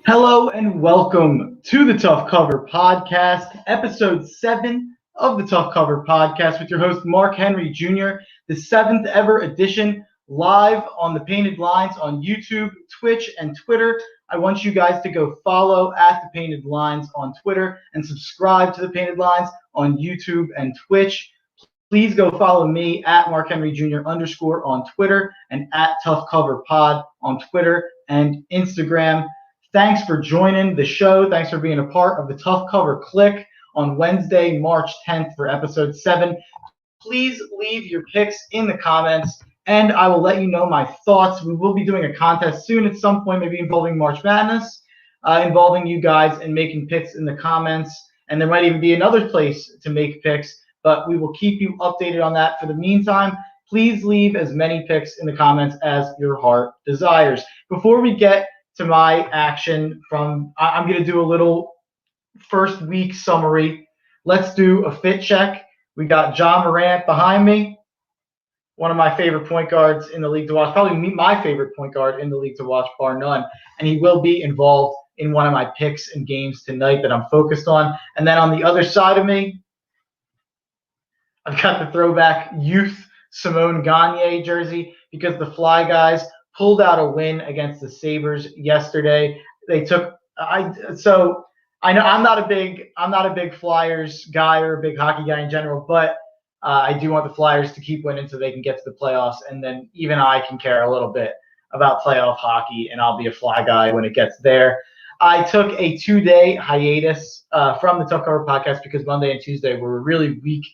Hello and welcome to the Tough Cover Podcast, episode 7 of the Tough Cover Podcast with your host Mark Henry Jr., the 7th ever edition, live on the Painted Lines on YouTube, Twitch, and Twitter. I want you guys to go follow at the Painted Lines on Twitter and subscribe to the Painted Lines on YouTube and Twitch. Please go follow me at Mark Henry Jr. _ on Twitter and at Tough Cover Pod on Twitter and Instagram. Thanks for joining the show. Thanks for being a part of the Tough Cover Click on Wednesday, March 10th for episode 7. Please leave your picks in the comments, and I will let you know my thoughts. We will be doing a contest soon at some point, maybe involving March Madness, involving you guys and making picks in the comments. And there might even be another place to make picks, but we will keep you updated on that. For the meantime, please leave as many picks in the comments as your heart desires. Before we get to my action I'm going to do a little first week summary. Let's do a fit check. We got Ja Morant behind me, one of my favorite point guards in the league to watch, probably my favorite point guard in the league to watch, bar none. And he will be involved in one of my picks and games tonight that I'm focused on. And then on the other side of me, I've got the throwback youth Simone Gagne jersey because the Fly Guys pulled out a win against the Sabres yesterday. I know I'm not a big Flyers guy or a big hockey guy in general, but I do want the Flyers to keep winning so they can get to the playoffs, and then even I can care a little bit about playoff hockey, and I'll be a Fly guy when it gets there. I took a 2-day hiatus from the Tough Cover Podcast because Monday and Tuesday were really weak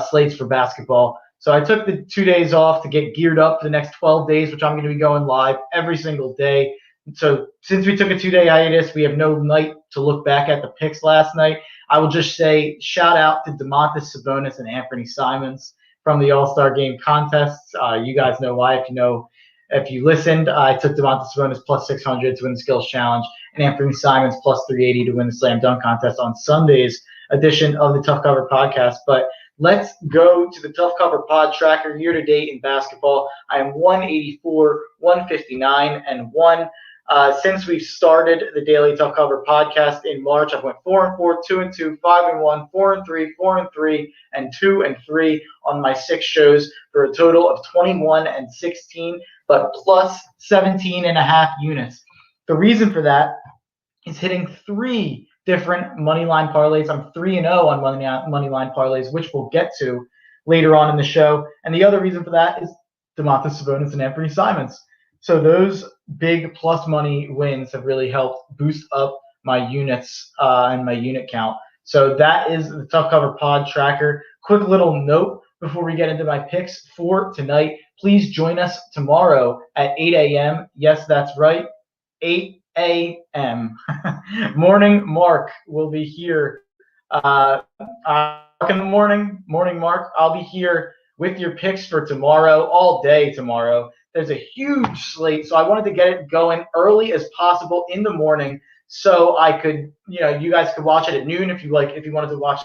slates for basketball. So I took the 2 days off to get geared up for the next 12 days, which I'm going to be going live every single day. So since we took a 2-day hiatus, we have no night to look back at the picks last night. I will just say shout out to Domantas Sabonis and Anthony Simons from the All-Star Game contests. You guys know why if you listened. I took Domantas Sabonis plus 600 to win the Skills Challenge and Anthony Simons plus 380 to win the Slam Dunk Contest on Sunday's edition of the Tough Cover Podcast. But let's go to the Tough Cover Pod Tracker year to date in basketball. I am 184, 159, and 1. Since we've started the Daily Tough Cover Podcast in March, I've went 4-4, 2-2, 5-1, 4-3, 4-3, and 2-3 on my 6 shows for a total of 21-16, but plus 17.5 units. The reason for that is hitting 3 different money line parlays. I'm 3-0 on money line parlays, which we'll get to later on in the show. And the other reason for that is Domantas Sabonis and Anthony Simons. So those big plus money wins have really helped boost up my units and my unit count. So that is the Tough Cover Pod Tracker. Quick little note before we get into my picks for tonight. Please join us tomorrow at 8 a.m. Yes, that's right, 8 a.m. Morning Mark will be here. In the morning, Mark, I'll be here with your picks for tomorrow, all day tomorrow. There's a huge slate, so I wanted to get it going early as possible in the morning so I could, you guys could watch it at noon if you wanted to watch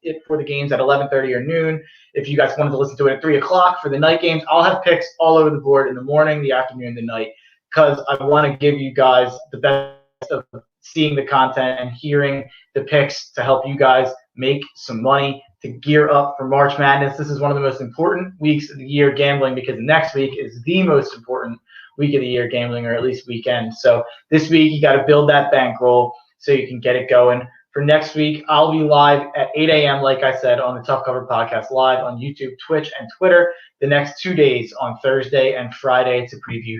it for the games at 11:30 or noon. If you guys wanted to listen to it at 3 o'clock for the night games, I'll have picks all over the board in the morning, the afternoon, the night, because I want to give you guys the best of seeing the content and hearing the picks to help you guys make some money to gear up for March Madness. This is one of the most important weeks of the year gambling because next week is the most important week of the year gambling, or at least weekend. So this week you got to build that bankroll so you can get it going. For next week, I'll be live at 8 a.m., like I said, on the Tough Cover Podcast, live on YouTube, Twitch, and Twitter the next 2 days on Thursday and Friday to preview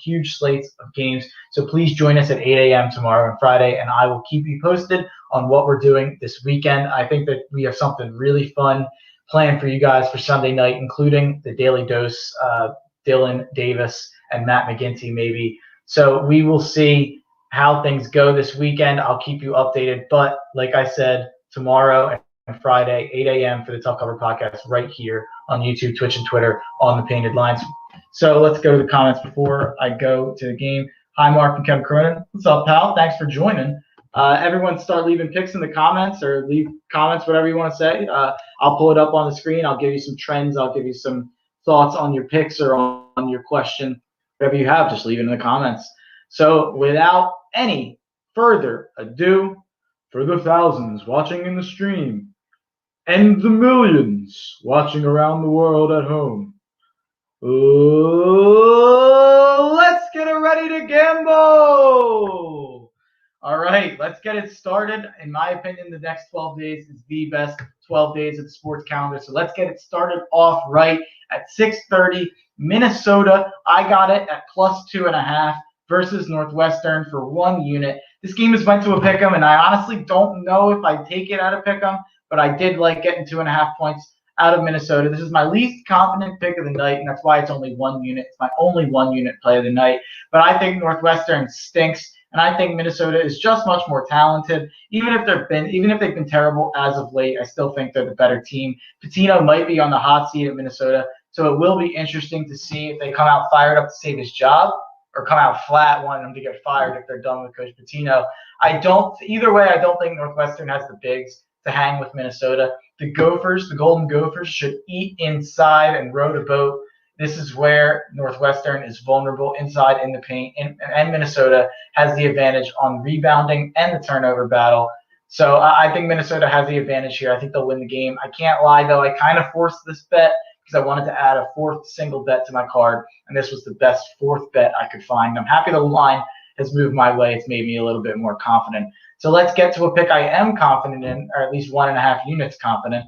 huge slates of games. So please join us at 8 a.m. tomorrow and Friday, and I will keep you posted on what we're doing this weekend. I think that we have something really fun planned for you guys for Sunday night, including the Daily Dose, Dylan Davis and Matt McGinty maybe. So we will see how things go this weekend. I'll keep you updated. But like I said, tomorrow and Friday, 8 a.m. for the Tough Cover Podcast right here on YouTube, Twitch, and Twitter on the Painted Lines. So let's go to the comments before I go to the game. Hi, Mark and Kevin Cronin. What's up, pal? Thanks for joining. Everyone start leaving picks in the comments or leave comments, whatever you want to say. I'll pull it up on the screen. I'll give you some trends. I'll give you some thoughts on your picks or on your question. Whatever you have, just leave it in the comments. So without any further ado, for the thousands watching in the stream and the millions watching around the world at home, let's get ready to gamble. All right, let's get it started. In my opinion, the next 12 days is the best 12 days of the sports calendar. So let's get it started off right at 6:30. Minnesota, I got it at +2.5 versus Northwestern for 1 unit. This game is went to a pick'em, and I honestly don't know if I take it out of pick'em, but I did like getting 2.5 points out of Minnesota. This is my least confident pick of the night, and that's why it's only 1 unit. It's my only 1 unit play of the night. But I think Northwestern stinks. And I think Minnesota is just much more talented. Even if they've been terrible as of late, I still think they're the better team. Pitino might be on the hot seat at Minnesota, so it will be interesting to see if they come out fired up to save his job or come out flat wanting him to get fired if they're done with Coach Pitino. Either way, I don't think Northwestern has the bigs to hang with Minnesota. The Golden Gophers, should eat inside and row the boat. This is where Northwestern is vulnerable inside in the paint, and Minnesota has the advantage on rebounding and the turnover battle. So I think Minnesota has the advantage here. I think they'll win the game. I can't lie, though. I kind of forced this bet because I wanted to add a fourth single bet to my card, and this was the best fourth bet I could find. I'm happy the line has moved my way. It's made me a little bit more confident. So let's get to a pick I am confident in, or at least 1.5 units confident.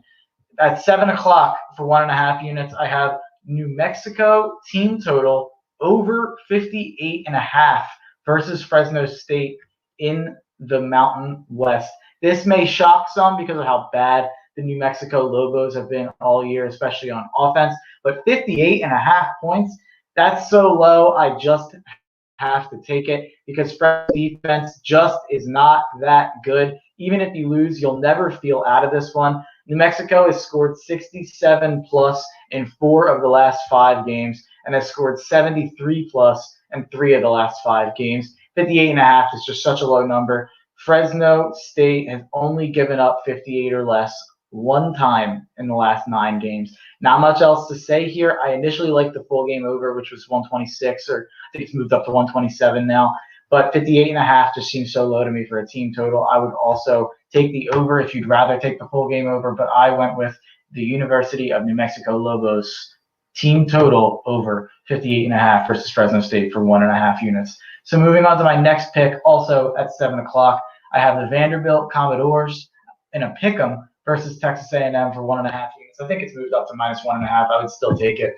At 7 o'clock for 1.5 units, I have New Mexico team total over 58.5 versus Fresno State in the Mountain West. This may shock some because of how bad the New Mexico Lobos have been all year, especially on offense. But 58.5 points, that's so low, I just have to take it because Fresno's defense just is not that good. Even if you lose, you'll never feel out of this one. New Mexico has scored 67 plus in 4 of the last 5 games and has scored 73 plus in 3 of the last 5 games. 58.5 is just such a low number. Fresno State has only given up 58 or less 1 time in the last 9 games. Not much else to say here. I initially liked the full game over, which was 126, or I think it's moved up to 127 now. But 58.5 just seems so low to me for a team total. I would also take the over if you'd rather take the full game over, but I went with the University of New Mexico Lobos team total over 58.5 versus Fresno State for 1.5 units. So moving on to my next pick, also at 7 o'clock, I have the Vanderbilt Commodores in a pick'em versus Texas A&M for 1.5 units. I think it's moved up to -1.5. I would still take it.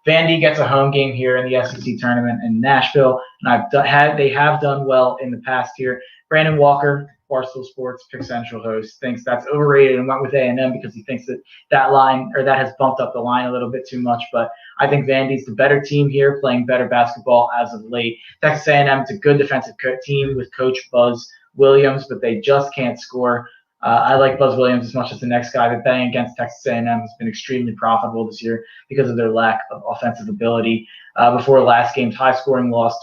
Vandy gets a home game here in the SEC tournament in Nashville, and they have done well in the past year. Brandon Walker, Barstool Sports, Pick Central host, thinks that's overrated and went with A&M because he thinks that line, or that has bumped up the line a little bit too much. But I think Vandy's the better team here, playing better basketball as of late. Texas A&M is a good defensive team with Coach Buzz Williams, but they just can't score. I like Buzz Williams as much as the next guy, but betting against Texas A&M has been extremely profitable this year because of their lack of offensive ability. Before last game's high-scoring loss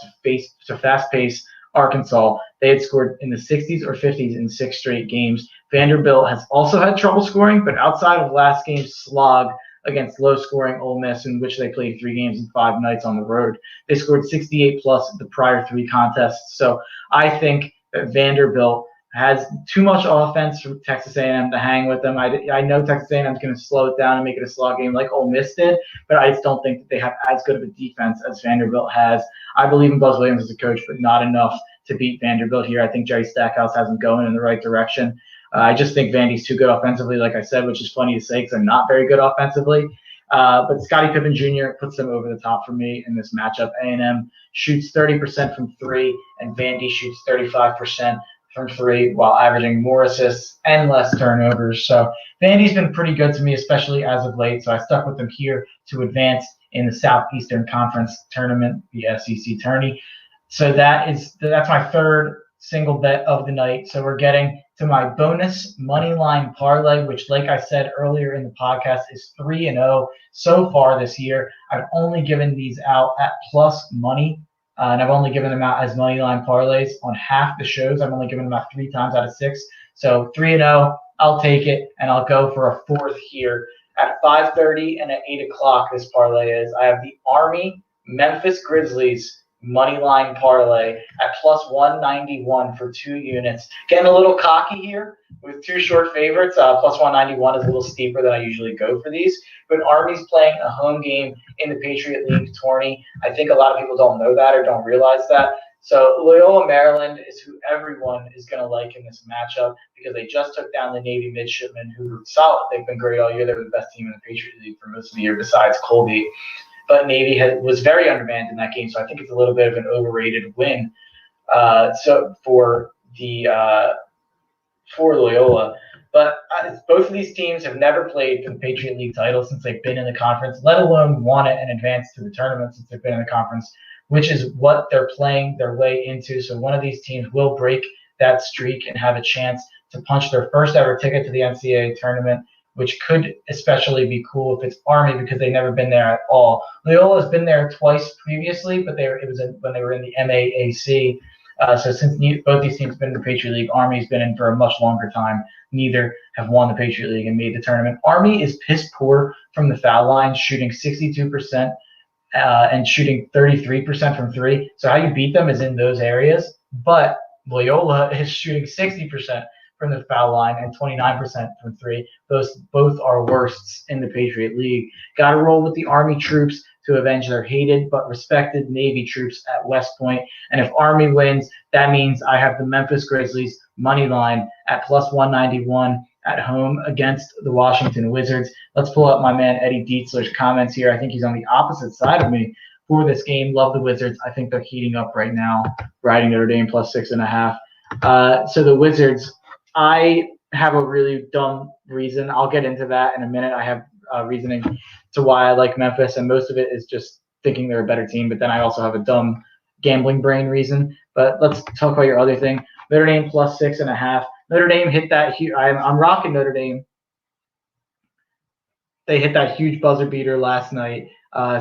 to fast-paced Arkansas, they had scored in the 60s or 50s in 6 straight games. Vanderbilt has also had trouble scoring, but outside of last game's slog against low-scoring Ole Miss, in which they played 3 games in 5 nights on the road, they scored 68 plus the prior 3 contests. So I think that Vanderbilt has too much offense for Texas A&M to hang with them. I know Texas A&M is going to slow it down and make it a slog game like Ole Miss did, but I just don't think that they have as good of a defense as Vanderbilt has. I believe in Buzz Williams as a coach, but not enough to beat Vanderbilt here. I think Jerry Stackhouse has them going in the right direction. I just think Vandy's too good offensively, like I said, which is funny to say because I'm not very good offensively. But Scottie Pippen Jr. puts them over the top for me in this matchup. A&M shoots 30% from 3, and Vandy shoots 35% from 3 while averaging more assists and less turnovers. So Vandy's been pretty good to me, especially as of late. So I stuck with them here to advance in the Southeastern Conference tournament, the SEC tourney. So that's my third single bet of the night. So we're getting to my bonus money line parlay, which, like I said earlier in the podcast, is 3-0 so far this year. I've only given these out at plus money. And I've only given them out as money line parlays on half the shows. I've only given them out 3 times out of 6. So 3-0, I'll take it, and I'll go for a fourth here at 5:30 and at 8 o'clock. This parlay is. I have the Army Memphis Grizzlies money line parlay at plus 191 for 2 units. Getting a little cocky here with two short favorites. Plus 191 is a little steeper than I usually go for these. But Army's playing a home game in the Patriot League tourney. I think a lot of people don't know that or don't realize that. So Loyola Maryland is who everyone is going to like in this matchup because they just took down the Navy midshipmen who were solid. They've been great all year. They were the best team in the Patriot League for most of the year besides Colby. But Navy was very undermanned in that game, so I think it's a little bit of an overrated win. So for Loyola, but both of these teams have never played for the Patriot League title since they've been in the conference, let alone won it and advanced to the tournament since they've been in the conference, which is what they're playing their way into. So one of these teams will break that streak and have a chance to punch their first ever ticket to the NCAA tournament, which could especially be cool if it's Army because they've never been there at all. Loyola's been there twice previously, but when they were in the MAAC. So since both these teams have been in the Patriot League, Army's been in for a much longer time. Neither have won the Patriot League and made the tournament. Army is piss poor from the foul line, shooting 62% and shooting 33% from three. So how you beat them is in those areas. But Loyola is shooting 60% from the foul line and 29% from three. Those both are worsts in the Patriot League. Got to roll with the Army troops to avenge their hated but respected Navy troops at West Point. And if Army wins, that means I have the Memphis Grizzlies money line at plus 191 at home against the Washington Wizards. Let's pull up my man Eddie Dietzler's comments here. I think he's on the opposite side of me for this game. Love the Wizards. I think they're heating up right now, riding Notre Dame plus 6.5. So the Wizards, I have a really dumb reason. I'll get into that in a minute. I have reasoning to why I like Memphis, and most of it is just thinking they're a better team. But then I also have a dumb gambling brain reason. But let's talk about your other thing. Notre Dame plus 6.5. Notre Dame hit that. I'm rocking Notre Dame. They hit that huge buzzer beater last night.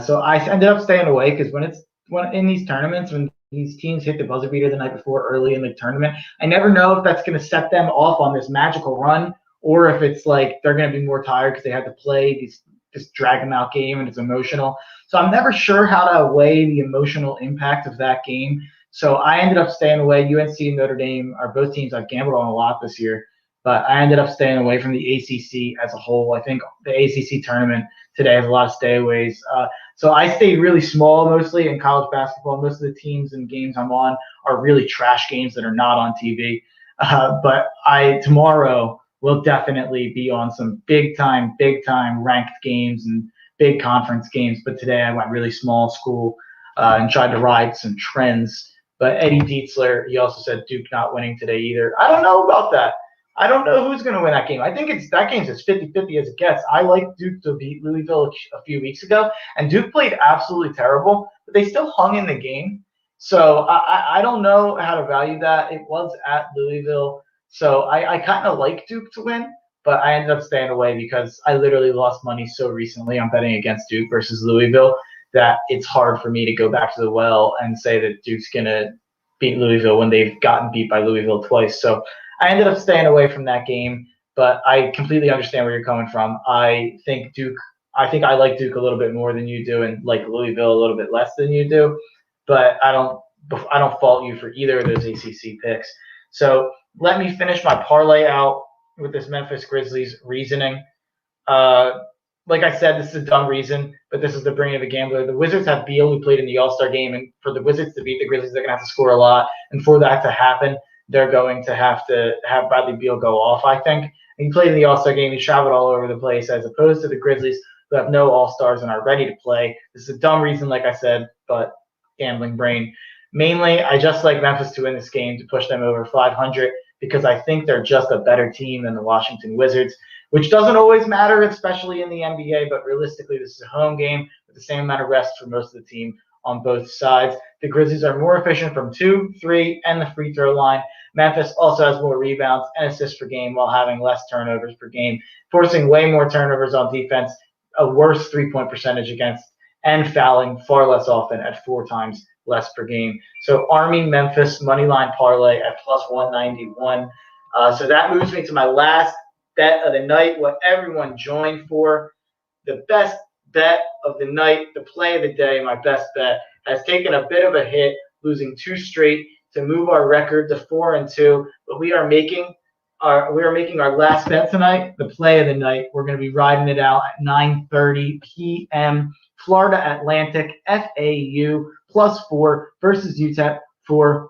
So I ended up staying away because when in these tournaments, when these teams hit the buzzer beater the night before early in the tournament, I never know if that's going to set them off on this magical run or if it's like they're going to be more tired because they had to play this drag them out game and it's emotional. So I'm never sure how to weigh the emotional impact of that game. So I ended up staying away. UNC and Notre Dame are both teams I've gambled on a lot this year, but I ended up staying away from the ACC as a whole. I think the ACC tournament today has a lot of stayaways. So I stayed really small mostly in college basketball. Most of the teams and games I'm on are really trash games that are not on TV. But tomorrow will definitely be on some big time ranked games and big conference games. But today I went really small school and tried to ride some trends. But Eddie Dietzler, he also said Duke not winning today either. I don't know about that. I don't know who's going to win that game. I think that game's as 50-50 as it gets. I like Duke to beat Louisville a few weeks ago, and Duke played absolutely terrible, but they still hung in the game. So I don't know how to value that. It was at Louisville, so I kind of like Duke to win, but I ended up staying away because I literally lost money so recently on betting against Duke versus Louisville that it's hard for me to go back to the well and say that Duke's going to beat Louisville when they've gotten beat by Louisville twice. So I ended up staying away from that game, but I completely understand where you're coming from. I think I like Duke a little bit more than you do and like Louisville a little bit less than you do, but I don't fault you for either of those ACC picks. So let me finish my parlay out with this Memphis Grizzlies reasoning. Like I said, this is a dumb reason, but this is the brain of a gambler. The Wizards have Beal, who played in the All-Star game, and for the Wizards to beat the Grizzlies, they're going to have to score a lot. And for that to happen, they're going to have Bradley Beal go off, I think. And he played in the All-Star game. He traveled all over the place, as opposed to the Grizzlies, who have no All-Stars and are ready to play. This is a dumb reason, like I said, but gambling brain. Mainly, I just like Memphis to win this game to push them over 500 because I think they're just a better team than the Washington Wizards, which doesn't always matter, especially in the NBA, but realistically, this is a home game with the same amount of rest for most of the team on both sides. The Grizzlies are more efficient from 2, 3, and the free throw line. Memphis also has more rebounds and assists per game while having less turnovers per game, forcing way more turnovers on defense, a worse three-point percentage against, and fouling far less often at 4 times less per game. So Army-Memphis moneyline parlay at plus 191. So that moves me to my last bet of the night, what everyone joined for. The best bet of the night, the play of the day, my best bet, has taken a bit of a hit, losing 2 straight to move our record to 4-2. But we are making our last bet tonight, the play of the night. We're going to be riding it out at 9:30 p.m. Florida Atlantic FAU +4 versus UTEP for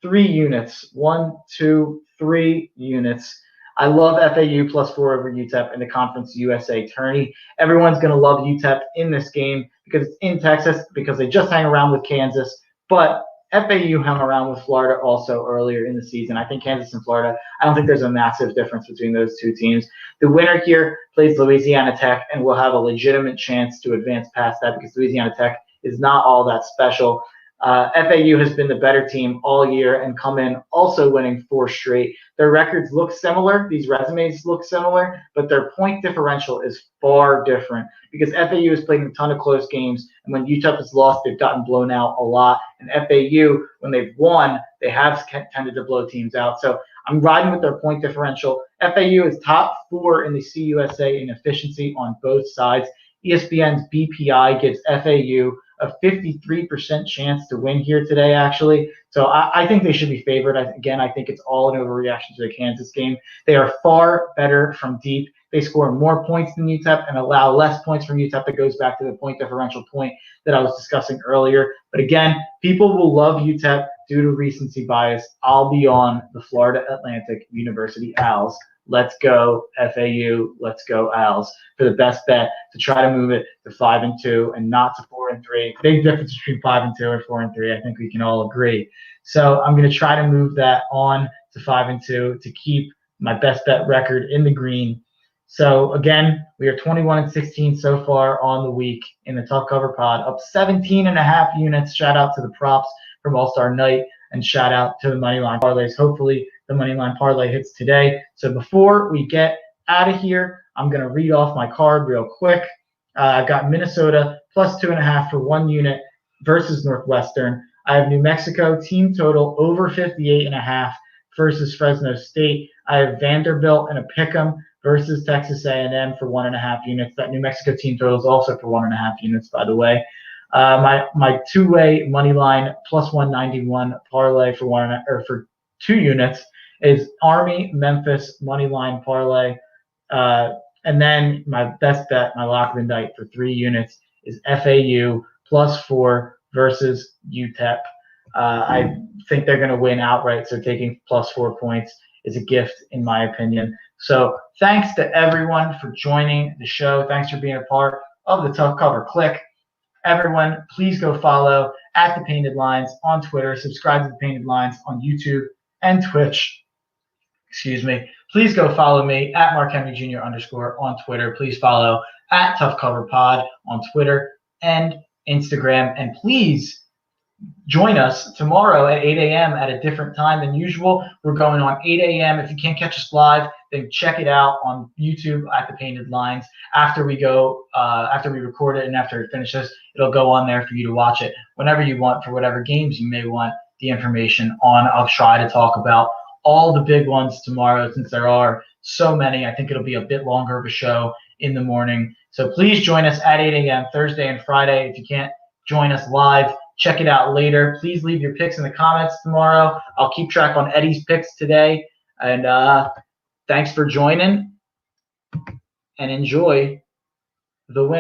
3 units. 1, 2, 3 units. I love FAU +4 over UTEP in the Conference USA tourney. Everyone's going to love UTEP in this game because it's in Texas, because they just hang around with Kansas. But FAU hung around with Florida also earlier in the season. I think Kansas and Florida, I don't think there's a massive difference between those two teams. The winner here plays Louisiana Tech and will have a legitimate chance to advance past that because Louisiana Tech is not all that special. FAU has been the better team all year and come in also winning 4 straight. Their records look similar. These resumes look similar, but their point differential is far different because FAU has played a ton of close games, and when UTEP has lost, they've gotten blown out a lot. And FAU, when they've won, they have tended to blow teams out. So I'm riding with their point differential. FAU is top 4 in the CUSA in efficiency on both sides. ESPN's BPI gives FAU a 53% chance to win here today, actually. So I think they should be favored. I think it's all an overreaction to the Kansas game. They are far better from deep. They score more points than UTEP and allow less points from UTEP. That goes back to the point differential point that I was discussing earlier. But again, people will love UTEP due to recency bias. I'll be on the Florida Atlantic University Owls. Let's go FAU. Let's go Owls for the best bet to try to move it to 5-2 and not to 4-3. Big difference between 5-2 and 4-3. I think we can all agree. So I'm going to try to move that on to 5-2 to keep my best bet record in the green. So again, we are 21-16 so far on the week in the Tough Cover Pod, up 17.5 units. Shout out to the props from All-Star Night and shout out to the Moneyline Parlays. Hopefully the Moneyline Parlay hits today. So before we get out of here, I'm going to read off my card real quick. I've got Minnesota +2.5 for 1 unit versus Northwestern. I have New Mexico team total over 58.5 versus Fresno State. I have Vanderbilt and a pick'em versus Texas A&M for 1.5 units. That New Mexico team total is also for 1.5 units, by the way. My two-way money line +191 parlay for 2 units is Army Memphis money line parlay. And then my best bet, my lock of the night for 3 units is FAU +4 versus UTEP. I think they're going to win outright, so taking +4 points is a gift in my opinion. So thanks to everyone for joining the show. Thanks for being a part of the Tough Cover Click. Everyone, please go follow at The Painted Lines on Twitter. Subscribe to The Painted Lines on YouTube and Twitch. Please go follow me at Mark Henry Jr. _ on Twitter. Please follow at Tough Cover Pod on Twitter and Instagram. And please join us tomorrow at 8 a.m. at a different time than usual. We're going on 8 a.m. If you can't catch us live, then check it out on YouTube at The Painted Lines. After we record it and after it finishes, it'll go on there for you to watch it whenever you want for whatever games you may want the information on. I'll try to talk about all the big ones tomorrow since there are so many. I think it'll be a bit longer of a show in the morning. So please join us at 8 a.m. Thursday and Friday. If you can't join us live, check it out later. Please leave your picks in the comments tomorrow. I'll keep track on Eddie's picks today. And thanks for joining and enjoy the win.